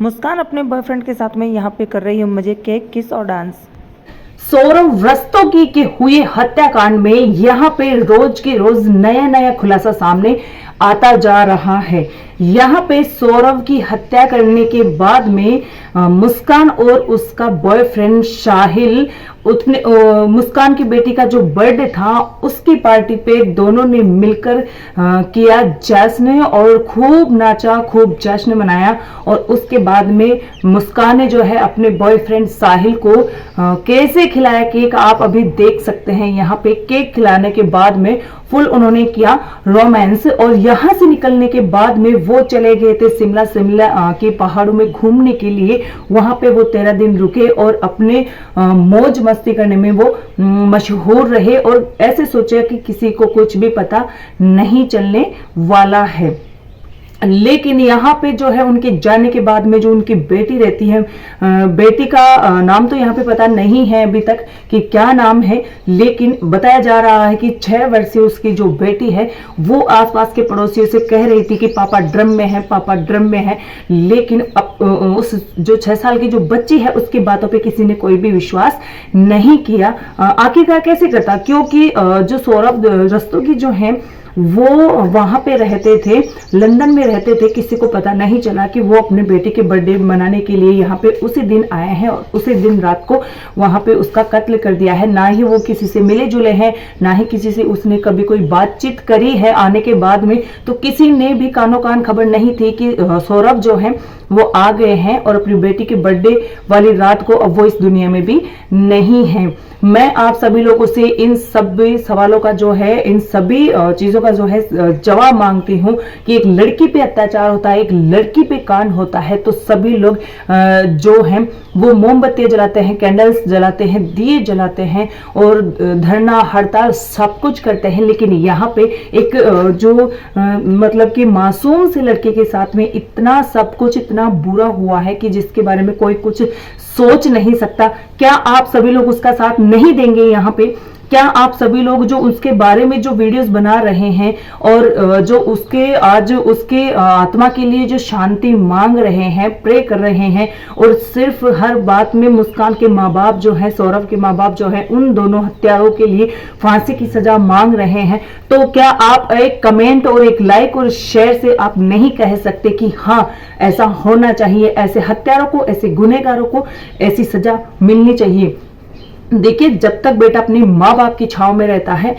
मुस्कान अपने बॉयफ्रेंड के साथ में यहाँ पे कर रही है मजे, केक, किस और डांस। सौरव रस्तोगी के हुए हत्याकांड में यहाँ पे रोज के रोज नया नया खुलासा सामने आता जा रहा है। यहाँ पे सौरव की हत्या करने के बाद में मुस्कान और उसका बॉयफ्रेंड साहिल मुस्कान की बेटी का जो बर्थडे था उसकी पार्टी पे दोनों ने मिलकर किया जश्न और खूब नाचा, खूब जश्न मनाया। और उसके बाद में मुस्कान ने जो है अपने बॉयफ्रेंड साहिल को कैसे खिलाया केक आप अभी देख सकते हैं। यहाँ पे केक खिलाने के बाद में फुल उन्होंने किया रोमांस और यहाँ से निकलने के बाद में वो चले गए थे शिमला के पहाड़ों में घूमने के लिए। वहां पे वो 13 दिन रुके और अपने मौज मस्ती करने में वो मशहूर रहे और ऐसे सोचा कि किसी को कुछ भी पता नहीं चलने वाला है। लेकिन यहाँ पे जो है उनके जाने के बाद में जो उनकी बेटी रहती है, बेटी का नाम तो यहाँ पे पता नहीं है अभी तक कि क्या नाम है, लेकिन बताया जा रहा है कि 6 वर्षीय उसकी जो बेटी है वो आसपास के पड़ोसियों से कह रही थी कि पापा ड्रम में है, पापा ड्रम में है। लेकिन अब उस जो 6 साल की जो बच्ची है उसकी बातों पे किसी ने कोई भी विश्वास नहीं किया। आखिरकार कैसे करता, क्योंकि जो सौरभ रस्तोगी जो है वो वहां पे रहते थे, लंदन में रहते थे। किसी को पता नहीं चला कि वो अपने बेटे के बर्थडे मनाने के लिए यहाँ पे उसी दिन आए हैं और उसी दिन रात को वहां पे उसका कत्ल कर दिया है। ना ही वो किसी से मिले जुले हैं, ना ही किसी से उसने कभी कोई बातचीत करी है आने के बाद में। तो किसी ने भी कानो कान खबर नहीं थी कि सौरभ जो है वो आ गए हैं और अपनी बेटी के बर्थडे वाली रात को अब वो इस दुनिया में भी नहीं है। मैं आप सभी लोगों से इन सभी सवालों का जो है, इन सभी चीजों का जो है जवाब मांगती हूँ कि एक लड़की पे अत्याचार होता है, एक लड़की पे कांड होता है तो सभी लोग जो हैं वो मोमबत्तियां जलाते हैं, कैंडल्स जलाते हैं, दिए जलाते हैं और धरना हड़ताल सब कुछ करते हैं। लेकिन यहाँ पे एक जो मतलब कि मासूम से लड़के के साथ में इतना सब कुछ इतना बुरा हुआ है कि जिसके बारे में कोई कुछ सोच नहीं सकता। क्या आप सभी लोग उसका साथ नहीं देंगे? यहाँ पे क्या आप सभी लोग जो उसके बारे में जो वीडियोस बना रहे हैं और जो उसके आज उसके आत्मा के लिए जो शांति मांग रहे हैं, प्रे कर रहे हैं और सिर्फ हर बात में मुस्कान के माँ बाप जो है, सौरभ के माँ बाप जो है, उन दोनों हत्यारों के लिए फांसी की सजा मांग रहे हैं, तो क्या आप एक कमेंट और एक लाइक और शेयर से आप नहीं कह सकते कि हाँ ऐसा होना चाहिए, ऐसे हत्यारों को, ऐसे गुनहगारों को ऐसी सजा मिलनी चाहिए। देखिए, जब तक बेटा अपनी माँ बाप की छाव में रहता है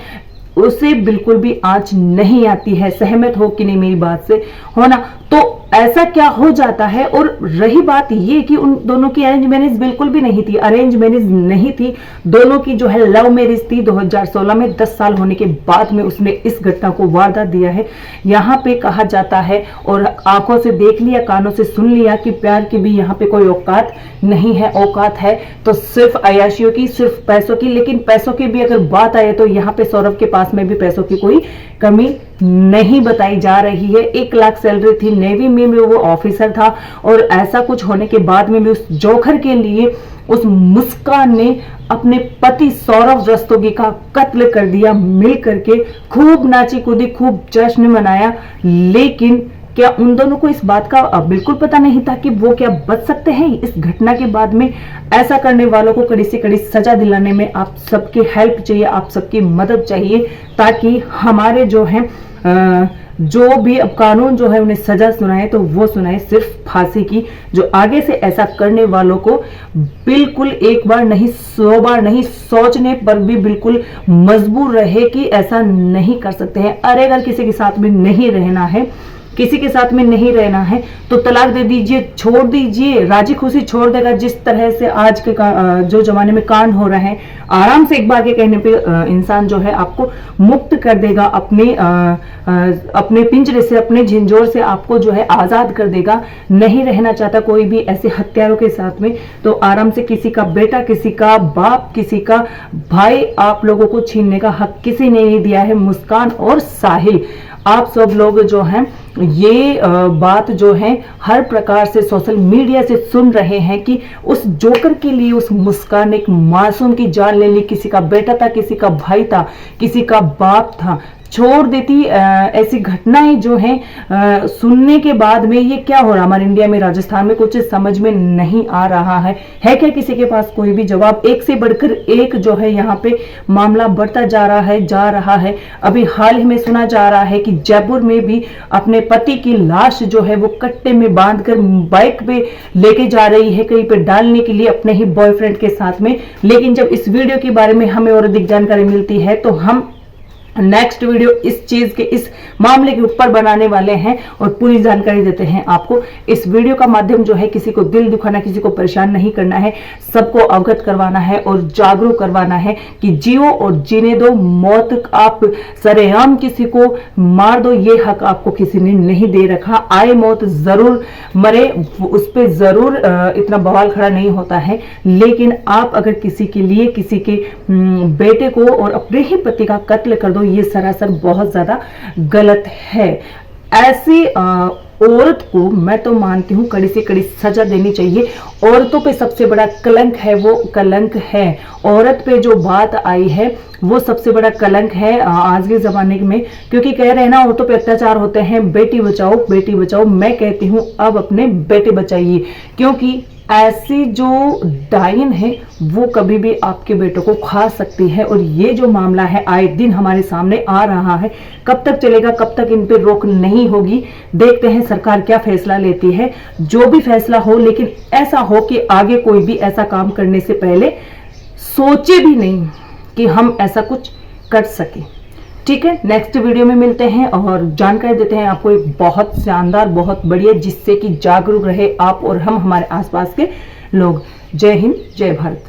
उसे बिल्कुल भी आंच नहीं आती है। सहमत हो कि नहीं मेरी बात से? हो ना? तो ऐसा क्या हो जाता है। और रही बात ये कि उन दोनों की अरेंज मैरिज बिल्कुल भी नहीं थी, अरेंज मैरिज नहीं थी, दोनों की जो है लव मैरिज थी। 2016 में 10 साल होने के बाद में उसने इस घटना को वारदात दिया है। यहाँ पे कहा जाता है और आंखों से देख लिया, कानों से सुन लिया कि प्यार की भी यहाँ पे कोई औकात नहीं है। औकात है तो सिर्फ अयाशियों की, सिर्फ पैसों की। लेकिन पैसों की भी अगर बात आए तो यहाँ पे सौरभ के पास में भी पैसों की कोई कमी नहीं बताई जा रही है। 1 लाख सैलरी थी, नेवी में वो ऑफिसर था और ऐसा कुछ होने के बाद में भी उस जोखर के लिए उस मुस्कान ने अपने पति सौरभ रस्तोगी का कत्ल कर दिया। मिल करके खूब नाची कूदी, खूब जश्न मनाया। लेकिन क्या उन दोनों को इस बात का बिल्कुल पता नहीं था कि वो क्या बच सकते हैं इस घटना के बाद में? ऐसा करने वालों को कड़ी से कड़ी सजा दिलाने में आप सबकी हेल्प चाहिए, आप सबकी मदद चाहिए, ताकि हमारे जो है जो भी अब कानून जो है उन्हें सजा सुनाए तो वो सुनाए सिर्फ फांसी की। जो आगे से ऐसा करने वालों को बिल्कुल एक बार नहीं 100 बार नहीं सोचने पर भी बिल्कुल मजबूर रहे कि ऐसा नहीं कर सकते हैं। अरे अगर किसी के साथ में नहीं रहना है, किसी के साथ में नहीं रहना है तो तलाक दे दीजिए, छोड़ दीजिए, राजी खुशी छोड़ देगा। जिस तरह से आज के जो जमाने में कांड हो रहे हैं, आराम से एक बार के कहने पे इंसान जो है आपको मुक्त कर देगा, अपने पिंजरे से, अपने झिंझोर से आपको जो है आजाद कर देगा। नहीं रहना चाहता कोई भी ऐसे हत्यारों के साथ में तो आराम से किसी का बेटा, किसी का बाप, किसी का भाई आप लोगों को छीनने का हक किसी ने नहीं दिया है। मुस्कान और साहिल, आप सब लोग जो हैं ये बात जो है हर प्रकार से सोशल मीडिया से सुन रहे हैं कि उस जोकर के लिए उस मुस्कान ने एक मासूम की जान ले ली। किसी का बेटा था, किसी का भाई था, किसी का बाप था, छोड़ देती। ऐसी घटनाएं जो हैं सुनने के बाद में ये क्या हो रहा हमारे इंडिया में, राजस्थान में, कुछ समझ में नहीं आ रहा है क्या किसी के पास कोई भी जवाब? एक से बढ़कर एक जो है यहाँ पे मामला बढ़ता जा रहा है। अभी हाल ही में सुना जा रहा है कि जयपुर में भी अपने पति की लाश जो है वो कट्टे में बांधकर बाइक पे लेके जा रही है कहीं पे डालने के लिए अपने ही बॉयफ्रेंड के साथ में। लेकिन जब इस वीडियो के बारे में हमें और अधिक जानकारी मिलती है तो हम नेक्स्ट वीडियो इस चीज के, इस मामले के ऊपर बनाने वाले हैं और पूरी जानकारी देते हैं आपको। इस वीडियो का माध्यम जो है किसी को दिल दुखाना, किसी को परेशान नहीं करना है, सबको अवगत करवाना है और जागरूक करवाना है कि जियो और जीने दो। मौत आप सरेआम किसी को मार दो, ये हक आपको किसी ने नहीं दे रखा। आए मौत जरूर मरे, उस पर जरूर इतना बवाल खड़ा नहीं होता है, लेकिन आप अगर किसी के लिए, किसी के बेटे को और अपने ही पति का कत्ल कर दो, ये सरासर बहुत ज्यादा गलत है। ऐसी औरत को मैं तो मानती हूं कड़ी से कड़ी सजा देनी चाहिए। औरतों पे सबसे बड़ा कलंक है, वो कलंक है। औरत पे जो बात आई है वो सबसे बड़ा कलंक है आज के जमाने में, क्योंकि कह रहे हैं ना औरतों पे अत्याचार होते हैं, बेटी बचाओ बेटी बचाओ। मैं कहती हूं अब अपने बेटे बचाइए, क्योंकि ऐसी जो डायन है वो कभी भी आपके बेटों को खा सकती है। और ये जो मामला है आए दिन हमारे सामने आ रहा है, कब तक चलेगा, कब तक इन पे रोक नहीं होगी, देखते हैं सरकार क्या फैसला लेती है। जो भी फैसला हो, लेकिन ऐसा हो कि आगे कोई भी ऐसा काम करने से पहले सोचे भी नहीं कि हम ऐसा कुछ कर सके। ठीक है, नेक्स्ट वीडियो में मिलते हैं और जानकारी देते हैं आपको एक बहुत शानदार, बहुत बढ़िया, जिससे कि जागरूक रहे आप और हम, हमारे आसपास के लोग। जय हिंद, जय भारत।